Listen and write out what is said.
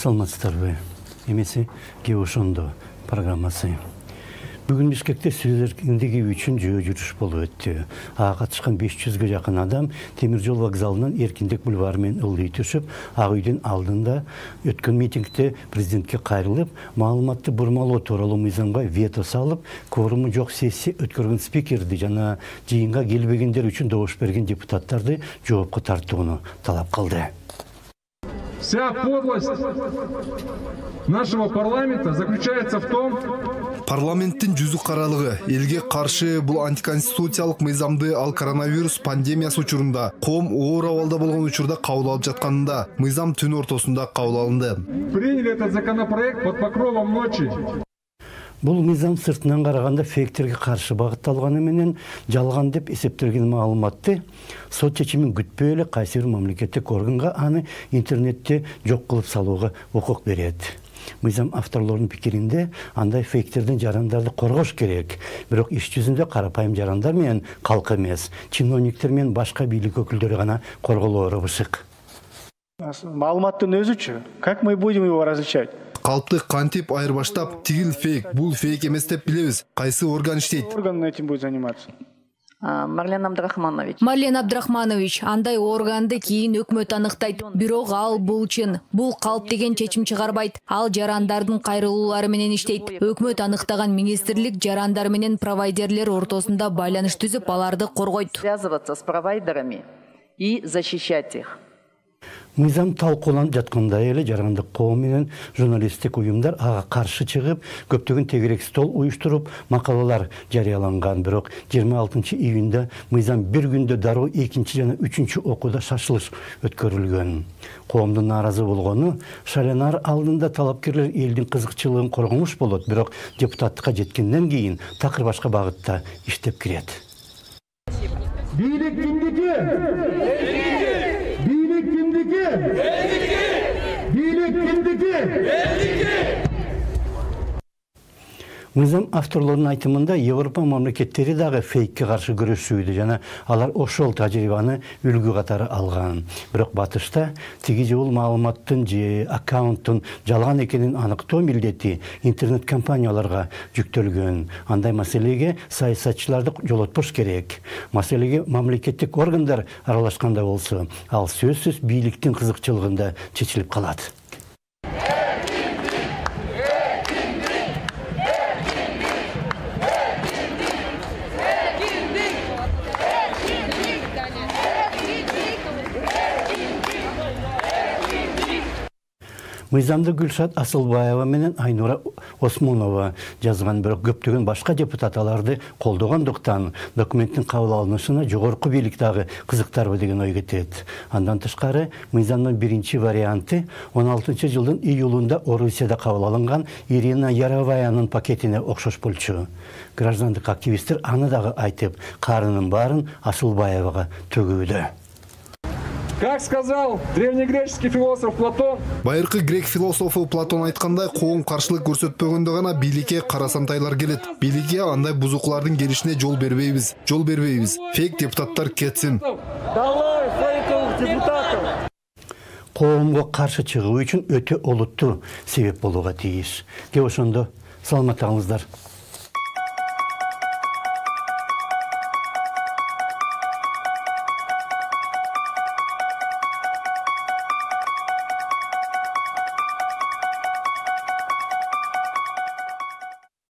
Саламатсыздарбы. Эмеси Геошондо программасы. Бүгін Бишкекте сөз эркиндиги үчүн жүрүш болуп өттү. Ага катышкан 500ге жакын адам темир жол вокзалынан Эркиндик бульвары менен ылдый түшүп, ак үйдүн алдында өткөн митингде президентке кайрылып, маалыматты бурмалоо тууралуу мыйзамга вето салып, кворуму жок сессия өткөргөн спикерди жана жыйынга келбегендер үчүн добуш берген депутаттарды жоопко тартууну талап кылды. Вся подлость нашего парламента заключается в том, парламенттин жүзү каралыгы элге каршы бул антиконституциялык мыйзамды ал коронавирус пандемиясы учурунда коом оор абалда болгон учурда кабыл алып жатканында мыйзам түн ортосунда кабыл алынды. Приняли этот законопроект под покровом ночи. Бұл мыйзам сыртынан караганда фейктерге каршы багытталганы менен жалган деп эсептелген маалыматты сот чечимин күтпөй эле кайсы бир мамлекеттик органга аны интернетте жок кылып салууга укук берет. Мыйзам авторлорунун пикиринде андай фейктерден жарандарды коргош керек. Бирок иш жүзүндө карапайым жарандар менен калк эмес, чиновниктер менен башка бийлик өкүлдөрү гана корголоору бышык. Маалыматтын өзүчү, как мы будем его различать? Калпты кантип айырбаштап, тигил фейк, бул фейк эмес деп билебиз. Кайсы орган иштейт? Орган этим будет заниматься. Марлен Абдрахманович, андай органды кийин өкмөт аныктайт. Бирок ал бул чын. Бул калп деген чечим чыгарбайт. Ал жарандардын кайрылуулары менен иштейт. Өкмөт аныктаган министрлик жарандар менен провайдерлер ортосунда байланыш түзүп, аларды коргойт. Связываться с провайдерами и защищать их. Мыйзам талкууланып жатканда эле жарандык коом менен журналисттик уюмдар ага каршы чыгып, көптөгөн тегерек стол уюштуруп, макалалар жарыяланган. Бирок 26 июнда мыйзам бир күндө дароо экинчи жана үчүнчү окууда шашылыш өткөрүлгөн. Коомдун нааразы болгону шайланаар алдында талапкерлер элдин кызыкчылыгын коргомуш болот, бирок депутаттыкка жеткенден кийин такыр башка багытта иштеп кирет. Бийлик кимдики? Бийлик кимдики? Бийлик кимдики? Мыйзам авторлорунун айтымында Европа мамлекеттери дагы фейкке каршы күрөшүүдө жана алар ошол тажрыйбаны үлгү катары алган. Бирок батышта тиги же бул маалыматтын же аккаунттун жалган экенин аныктоо милдети интернет компанияларга жүктөлгөн. Андай маселеге саясатчыларды жолотпош керек. Маселеге мамлекеттик органдар аралашканда болсо, ал сөзсүз бийликтин кызыкчылыгында чечилип калат. Мыйзамды Гүлшат Асылбаева менен Айнура Осмонова жазган, бирок көптөгөн башка депутаттарды колдогондуктан документтин кабыл алынышына жогорку бийлик дагы кызыктарбы деген ой кетет. Андан тышкары мыйзамдын биринчи варианты 16-жылдын июлунда Орусияда кабыл алынган Ирина Яроваянын пакетине окшош болчу. Граждандык активисттер аны дагы айтып, карынын баарын Асылбаевага төгүүдө. Как сказал древнегреческий философ Платон, Байыркы грек философу Платон айткандай, коом каршылык көрсөтпөгөндө гана бийликке карасантайлар келет. Бийликке андай бузуклардын келишине жол бербейбиз. Жол бербейбиз. Фейк депутаттар кетсин. Давай фейковых депутатов. Коомго каршы чыгуу үчүн өтө олуттуу себеп болууга тийиш. Ошондо саламаттаңыздар.